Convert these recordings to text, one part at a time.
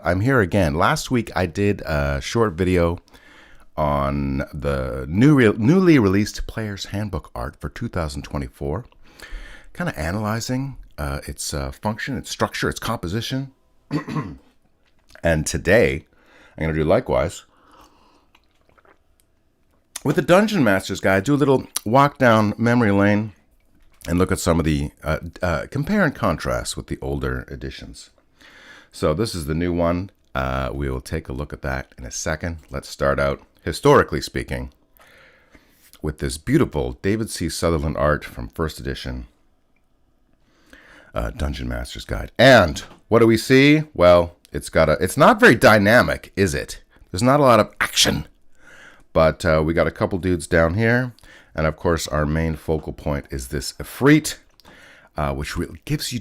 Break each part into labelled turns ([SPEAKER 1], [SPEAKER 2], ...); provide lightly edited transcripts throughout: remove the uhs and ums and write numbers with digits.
[SPEAKER 1] I'm here again. Last week I did a short video on the newly released Player's Handbook art for 2024, kind of analyzing its function, its structure, its composition. And today I'm going to do likewise with the Dungeon Master's Guide. Do a little walk down memory lane and look at some of the compare and contrast with the older editions. So this is the new one. We will take a look at that in a second. Let's start out, historically speaking, with this beautiful David C. Sutherland art from first edition Dungeon Master's Guide. And what do we see? Well, it's not very dynamic, is it? There's not a lot of action. But we got a couple dudes down here. And of course, our main focal point is this Ifrit, which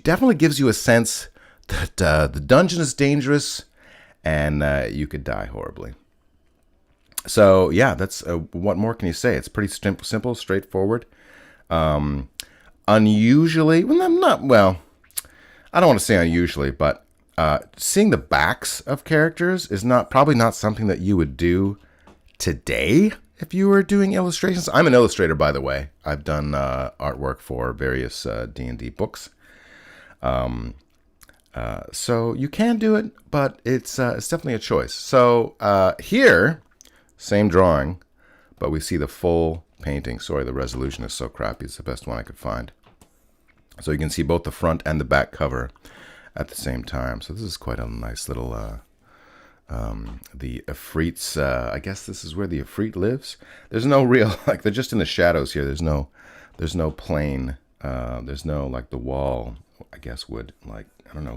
[SPEAKER 1] definitely gives you a sense that the dungeon is dangerous and you could die horribly. So yeah, that's what more can you say? It's pretty simple, straightforward. Unusually, I don't want to say unusually, but seeing the backs of characters is probably not something that you would do today if you were doing illustrations. I'm an illustrator, by the way. I've done artwork for various D&D books. So you can do it, but it's definitely a choice. So here, same drawing, but we see the full painting. Sorry, the resolution is so crappy. It's the best one I could find. So you can see both the front and the back cover at the same time. So this is quite a nice little... the Ifrit's, I guess this is where the Ifrit lives. There's no real, they're just in the shadows here. There's no plane. There's no, the wall, I guess, would,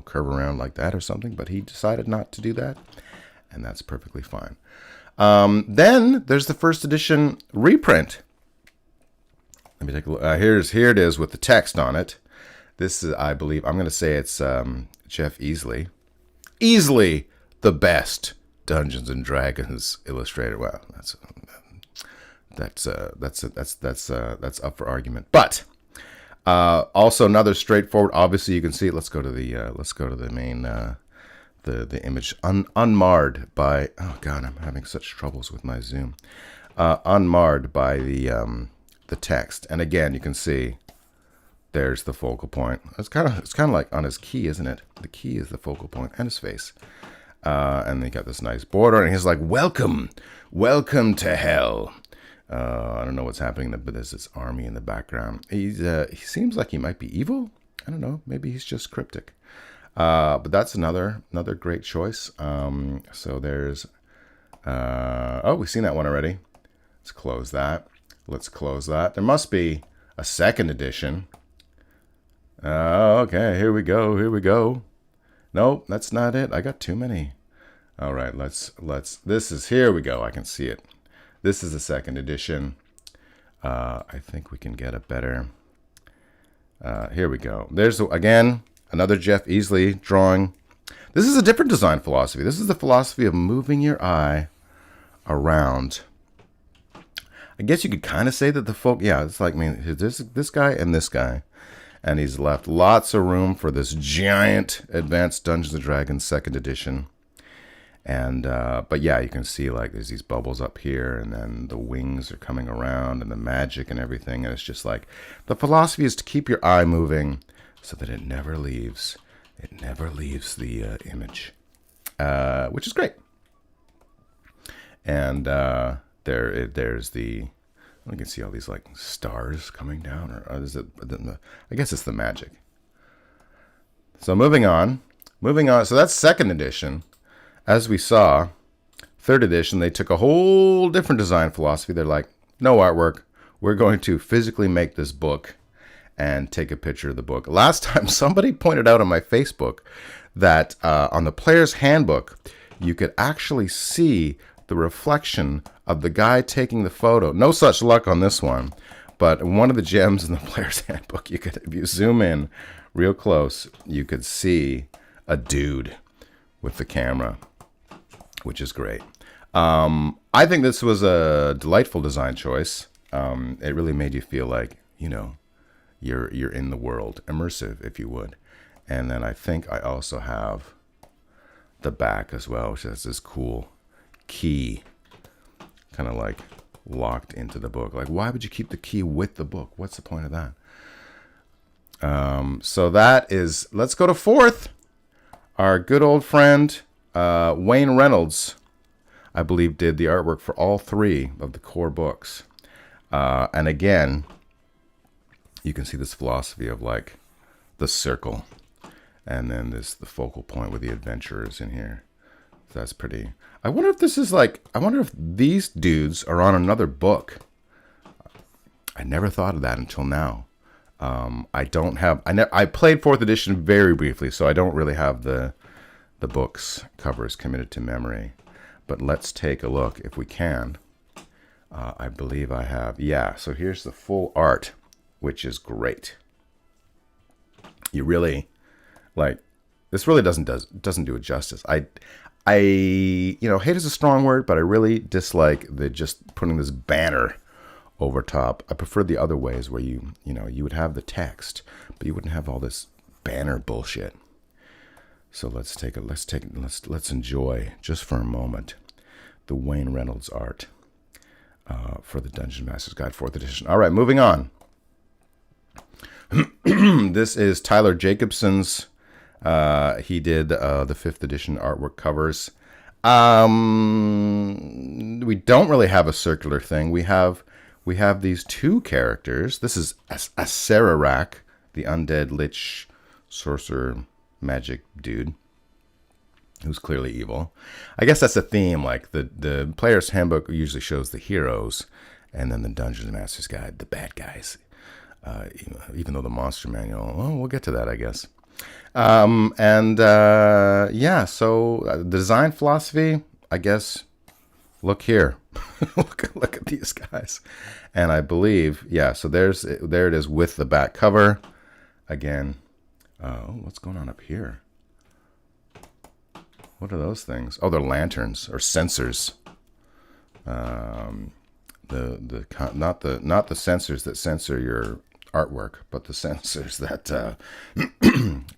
[SPEAKER 1] curve around like that or something. But he decided not to do that. And that's perfectly fine. Then there's the first edition reprint. Let me take a look. Here it is with the text on it. This is, I believe, I'm going to say it's Jeff Easley. Easily the best Dungeons and Dragons illustrator. Well, that's up for argument. But also another straightforward. Obviously, you can see it. Let's go to the main the image unmarred by. Oh God, I'm having such troubles with my zoom. Unmarred by the text. And again, you can see there's the focal point. It's kind of like on his key, isn't it? The key is the focal point, and his face. And they got this nice border, and he's like, welcome to hell. I don't know what's happening, but there's this army in the background. He seems like he might be evil. I don't know. Maybe he's just cryptic. But that's another great choice. So there's, we've seen that one already. Let's close that. There must be a second edition. Okay, here we go. Nope, that's not it. I got too many. All right, here we go. I can see it. This is the second edition. I think we can get a better. Here we go. There's, again, another Jeff Easley drawing. This is a different design philosophy. This is the philosophy of moving your eye around. I guess you could kind of say that it's like, this guy and this guy. And he's left lots of room for this giant Advanced Dungeons & Dragons second edition. And, but yeah, you can see there's these bubbles up here, and then the wings are coming around and the magic and everything. And it's just the philosophy is to keep your eye moving so that it never leaves. It never leaves the image, which is great. And there's the... You can see all these stars coming down, or is it? I guess it's the magic. So moving on. So that's second edition. As we saw, third edition, they took a whole different design philosophy. They're like, no artwork. We're going to physically make this book and take a picture of the book. Last time, somebody pointed out on my Facebook that on the Player's Handbook, you could actually see the reflection of the guy taking the photo. No such luck on this one, but one of the gems in the Player's Handbook, if you zoom in real close, you could see a dude with the camera, which is great. I think this was a delightful design choice. It really made you feel like, you're in the world, immersive, if you would. And then I think I also have the back as well, which has this cool key kind of like locked into the book. Like, why would you keep the key with the book? What's the point of that? So that is, let's go to fourth. Our good old friend, Wayne Reynolds, I believe, did the artwork for all 3 of the core books. And again, you can see this philosophy of like the circle, and then the focal point with the adventurers in here. So that's pretty. I wonder if this is like, I wonder if these dudes are on another book. I never thought of that until now. I don't have, I played 4th edition very briefly, so I don't really have the book's covers committed to memory. But let's take a look if we can. I believe I have, yeah. So here's the full art, which is great. You really, like, this really doesn't do it justice. I hate is a strong word, but I really dislike the just putting this banner over top. I prefer the other ways where you would have the text, but you wouldn't have all this banner bullshit. So let's enjoy just for a moment the Wayne Reynolds art for the Dungeon Master's Guide 4th edition. All right, moving on. This is Tyler Jacobson's. He did the 5th edition artwork covers. We don't really have a circular thing. We have these 2 characters. This is Acererak, the undead lich sorcerer magic dude, who's clearly evil. I guess that's a theme. Like the player's handbook usually shows the heroes, and then the Dungeon Master's Guide, the bad guys. Even though the monster manual, well, we'll get to that, I guess. So the design philosophy, I guess, look here. look at these guys. And I believe, yeah, so there it is with the back cover. Again, what's going on up here? What are those things? Oh, they're lanterns or sensors. Not the sensors that censor your artwork, but the sensors that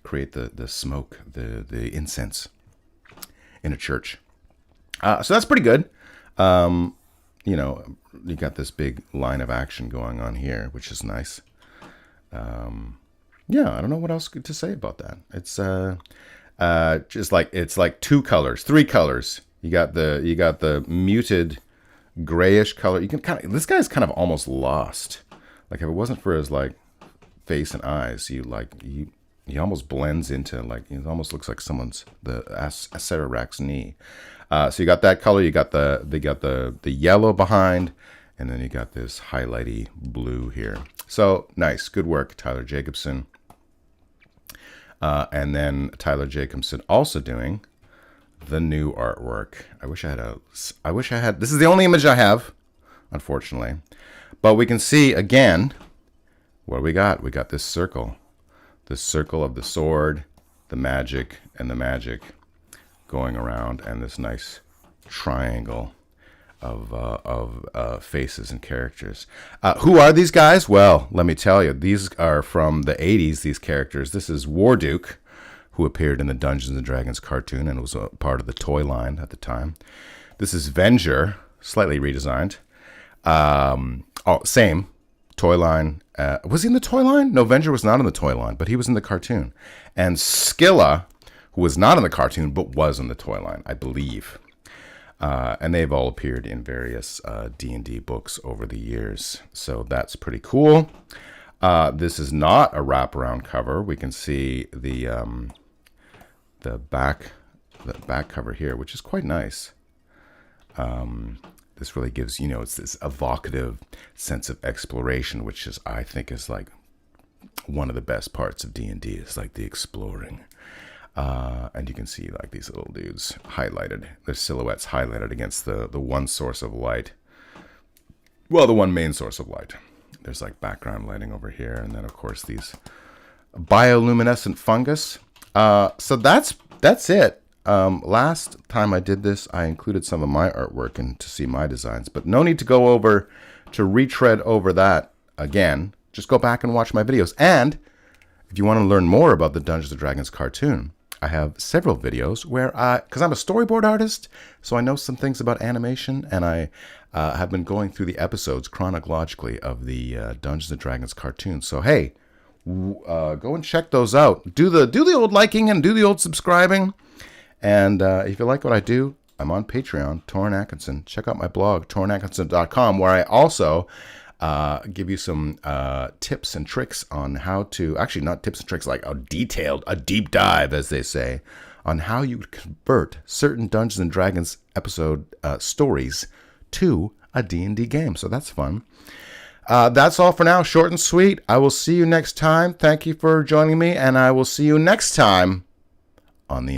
[SPEAKER 1] create the smoke, the incense in a church. So that's pretty good. You got this big line of action going on here, which is nice. I don't know what else to say about that. It's just like, it's like 2 colors, 3 colors. You got the muted grayish color. You can this guy's kind of almost lost. Like, if it wasn't for his like face and eyes, he almost blends into, like, it almost looks like someone's the Acererak's knee. So you got that color. You got the yellow behind, and then you got this highlighty blue here. So nice, good work, Tyler Jacobson. And then Tyler Jacobson also doing the new artwork. I wish I had. This is the only image I have, unfortunately. But we can see again what we got. We got this circle of the sword, the magic, and the magic going around, and this nice triangle of faces and characters. Who are these guys? Well, let me tell you, these are from the 80s, these characters. This is Warduke, who appeared in the Dungeons & Dragons cartoon and was a part of the toy line at the time. This is Venger, slightly redesigned. Same toy line. Was he in the toy line? No, Venger was not in the toy line, but he was in the cartoon. And Skilla, who was not in the cartoon, but was in the toy line, I believe. And they've all appeared in various D&D books over the years. So that's pretty cool. This is not a wraparound cover. We can see the back cover here, which is quite nice. This really gives, it's this evocative sense of exploration, which is, I think, is like one of the best parts of D&D. Is like the exploring. And you can see like these little dudes highlighted, their silhouettes highlighted against the one source of light. Well, the one main source of light. There's like background lighting over here, and then of course these bioluminescent fungus. So that's it. Last time I did this, I included some of my artwork and to see my designs, but no need to go over to retread over that again. Just go back and watch my videos. And if you want to learn more about the Dungeons & Dragons cartoon, I have several videos where because I'm a storyboard artist, so I know some things about animation, and I have been going through the episodes chronologically of the Dungeons and Dragons cartoons. So hey, go and check those out. Do the old liking and do the old subscribing. And if you like what I do, I'm on Patreon, Torrin Atkinson. Check out my blog, torrinatkinson.com, where I also give you some tips and tricks on how to, actually not tips and tricks, like a deep dive, as they say, on how you convert certain Dungeons and Dragons episode stories to a D&D game. So that's fun. That's all for now, short and sweet. I will see you next time. Thank you for joining me, and I will see you next time on the